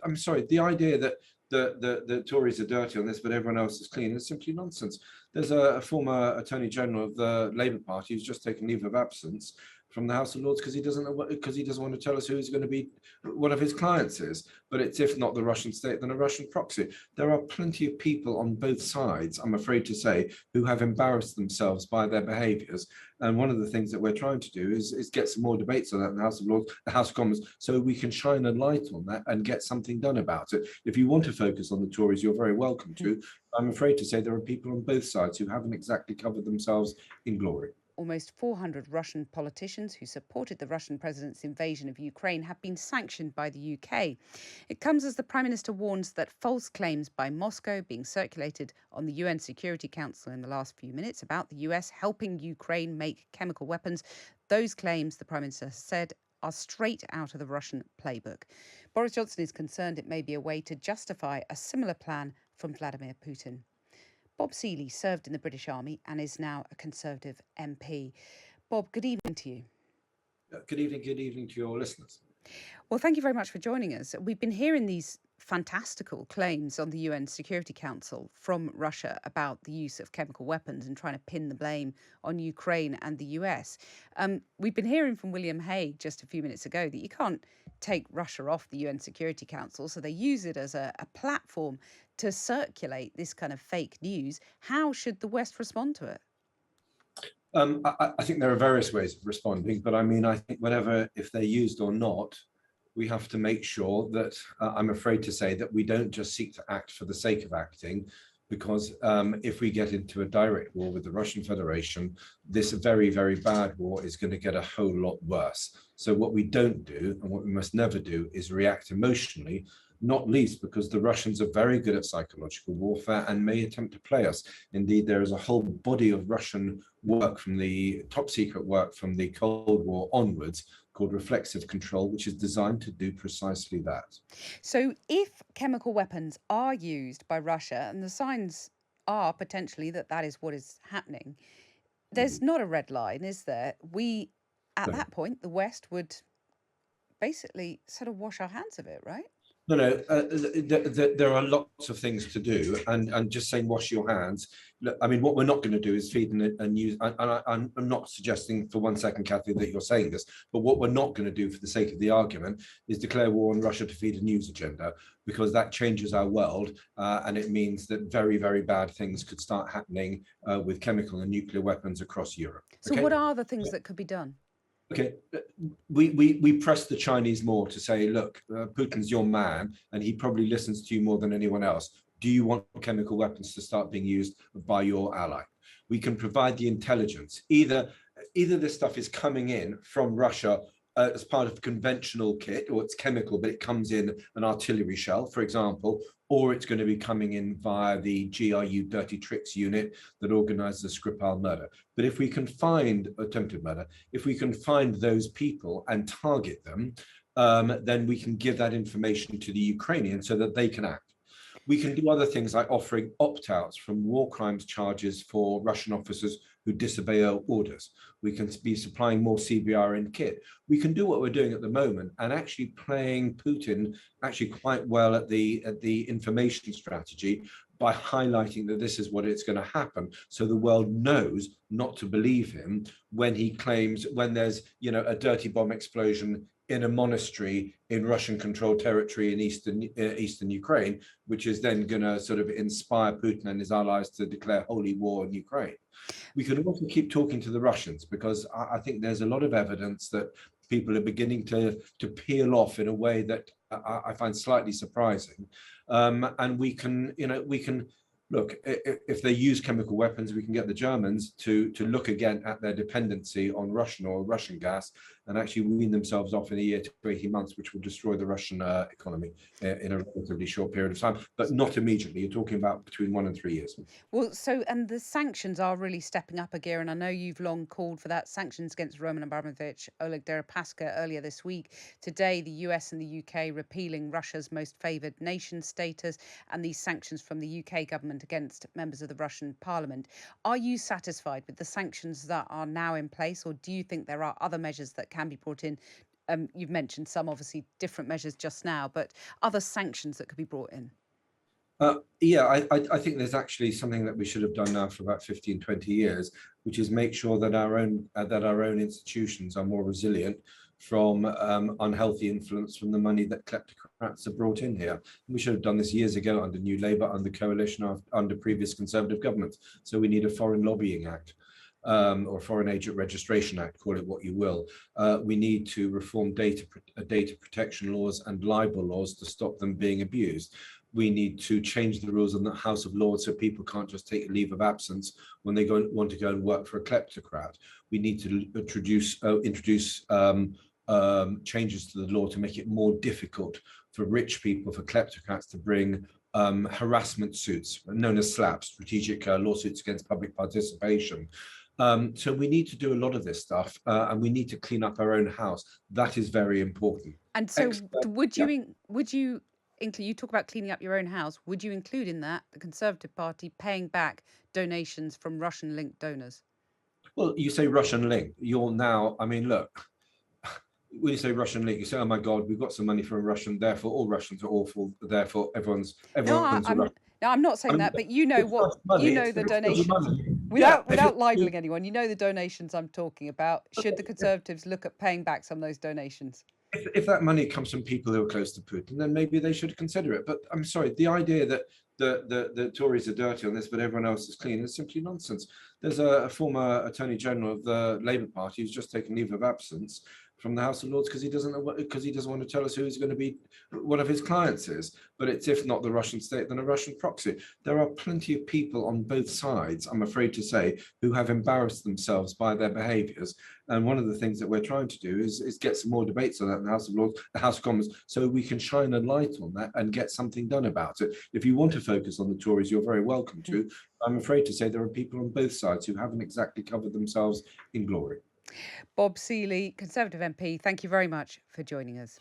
I'm sorry, the idea that the Tories are dirty on this, but everyone else is clean is simply nonsense. There's a former Attorney General of the Labour Party who's just taken leave of absence from the House of Lords because he doesn't know because he doesn't want to tell us who he's going to be, one of his clients is. But it's, if not the Russian state, then a Russian proxy. There are plenty of people on both sides, I'm afraid to say, who have embarrassed themselves by their behaviours. And one of the things that we're trying to do is get some more debates on that in the House of Lords, the House of Commons, so we can shine a light on that and get something done about it. If you want to focus on the Tories, you're very welcome to. I'm afraid to say there are people on both sides who haven't exactly covered themselves in glory. Almost 400 Russian politicians who supported the Russian president's invasion of Ukraine have been sanctioned by the UK. It comes as the Prime Minister warns that false claims by Moscow being circulated on the UN Security Council in the last few minutes about the US helping Ukraine make chemical weapons, those claims, the Prime Minister said, are straight out of the Russian playbook. Boris Johnson is concerned it may be a way to justify a similar plan from Vladimir Putin. Bob Seeley served in the British Army and is now a Conservative MP. Bob, good evening to you. Good evening to your listeners. Well, thank you very much for joining us. We've been hearing these fantastical claims on the UN Security Council from Russia about the use of chemical weapons and trying to pin the blame on Ukraine and the US. We've been hearing from William Hague just a few minutes ago that you can't take Russia off the UN Security Council, so they use it as a platform to circulate this kind of fake news. How should the West respond to it? I think there are various ways of responding, but I mean, I think whatever, if they're used or not, we have to make sure that I'm afraid to say that we don't just seek to act for the sake of acting, because if we get into a direct war with the Russian Federation, this very, very bad war is going to get a whole lot worse. So what we don't do, and what we must never do, is react emotionally, not least because the Russians are very good at psychological warfare and may attempt to play us. Indeed, there is a whole body of Russian work, from the top secret work from the Cold War onwards, called reflexive control, which is designed to do precisely that. So if chemical weapons are used by Russia, and the signs are potentially that that is what is happening, there's not a red line, is there? We, at that point, the West would basically sort of wash our hands of it, right? No, there are lots of things to do, and just saying wash your hands. I mean, what we're not going to do is feed a news. I'm not suggesting for one second, Cathy, that you're saying this, but what we're not going to do, for the sake of the argument, is declare war on Russia to feed a news agenda, because that changes our world, and it means that very, very bad things could start happening with chemical and nuclear weapons across Europe. So what are the things that could be done? Okay, we press the Chinese more to say, look, Putin's your man, and he probably listens to you more than anyone else. Do you want chemical weapons to start being used by your ally? We can provide the intelligence. Either this stuff is coming in from Russia as part of conventional kit, or it's chemical, but it comes in an artillery shell, for example, or it's going to be coming in via the GRU Dirty Tricks unit that organizes the Skripal murder. But if we can find attempted murder, if we can find those people and target them, then we can give that information to the Ukrainians so that they can act. We can do other things like offering opt-outs from war crimes charges for Russian officers who disobey our orders. We can be supplying more CBRN kit. We can do what we're doing at the moment, and actually playing Putin actually quite well at the information strategy by highlighting that this is what it's going to happen, so the world knows not to believe him when he claims, when there's a dirty bomb explosion in a monastery in Russian-controlled territory in eastern Ukraine, which is then going to sort of inspire Putin and his allies to declare holy war in Ukraine. We could also keep talking to the Russians, because I think there's a lot of evidence that people are beginning to peel off in a way that I find slightly surprising. And we can look, if they use chemical weapons, we can get the Germans to look again at their dependency on Russian oil, Russian gas, and actually wean themselves off in a year to 18 months, which will destroy the Russian economy in a relatively short period of time, but not immediately. You're talking about between 1 and 3 years. Well, and the sanctions are really stepping up a gear, and I know you've long called for that. Sanctions against Roman Abramovich, Oleg Deripaska earlier this week. Today, the US and the UK repealing Russia's most favoured nation status, and these sanctions from the UK government against members of the Russian parliament. Are you satisfied with the sanctions that are now in place, or do you think there are other measures that can be brought in You've mentioned some, obviously, different measures just now, but other sanctions that could be brought in? Yeah, I think there's actually something that we should have done now for about 15, 20 years, which is make sure that our own institutions are more resilient from unhealthy influence from the money that kleptocrats have brought in here. We should have done this years ago under New Labour, under coalition, under previous Conservative governments. So we need a Foreign Lobbying Act. Or Foreign Agent Registration Act, call it what you will. We need to reform data protection laws and libel laws to stop them being abused. We need to change the rules in the House of Lords so people can't just take a leave of absence when they want to go and work for a kleptocrat. We need to introduce changes to the law to make it more difficult for rich people, for kleptocrats to bring harassment suits, known as SLAPs, strategic lawsuits against public participation. So we need to do a lot of this stuff, and we need to clean up our own house. That is very important. And so would you include, you talk about cleaning up your own house, would you include in that the Conservative Party paying back donations from Russian-linked donors? Well, you say Russian link, you're now, I mean, look, when you say Russian link, you say, oh my God, we've got some money from Russian, therefore all Russians are awful, therefore everyone's Russian. No, I'm not saying that, but you know the donations. Without libeling anyone, you know the donations I'm talking about. Should the Conservatives look at paying back some of those donations? If that money comes from people who are close to Putin, then maybe they should consider it. But I'm sorry, the idea that the Tories are dirty on this, but everyone else is clean, is simply nonsense. There's a former Attorney General of the Labour Party who's just taken leave of absence from the House of Lords because he doesn't want to tell us who he's going to be, one of his clients is. But it's, if not the Russian state, then a Russian proxy. There are plenty of people on both sides, I'm afraid to say, who have embarrassed themselves by their behaviours. And one of the things that we're trying to do is get some more debates on that in the House of Lords, the House of Commons, so we can shine a light on that and get something done about it. If you want to focus on the Tories, you're very welcome to. I'm afraid to say there are people on both sides who haven't exactly covered themselves in glory. Bob Seely, Conservative MP, thank you very much for joining us.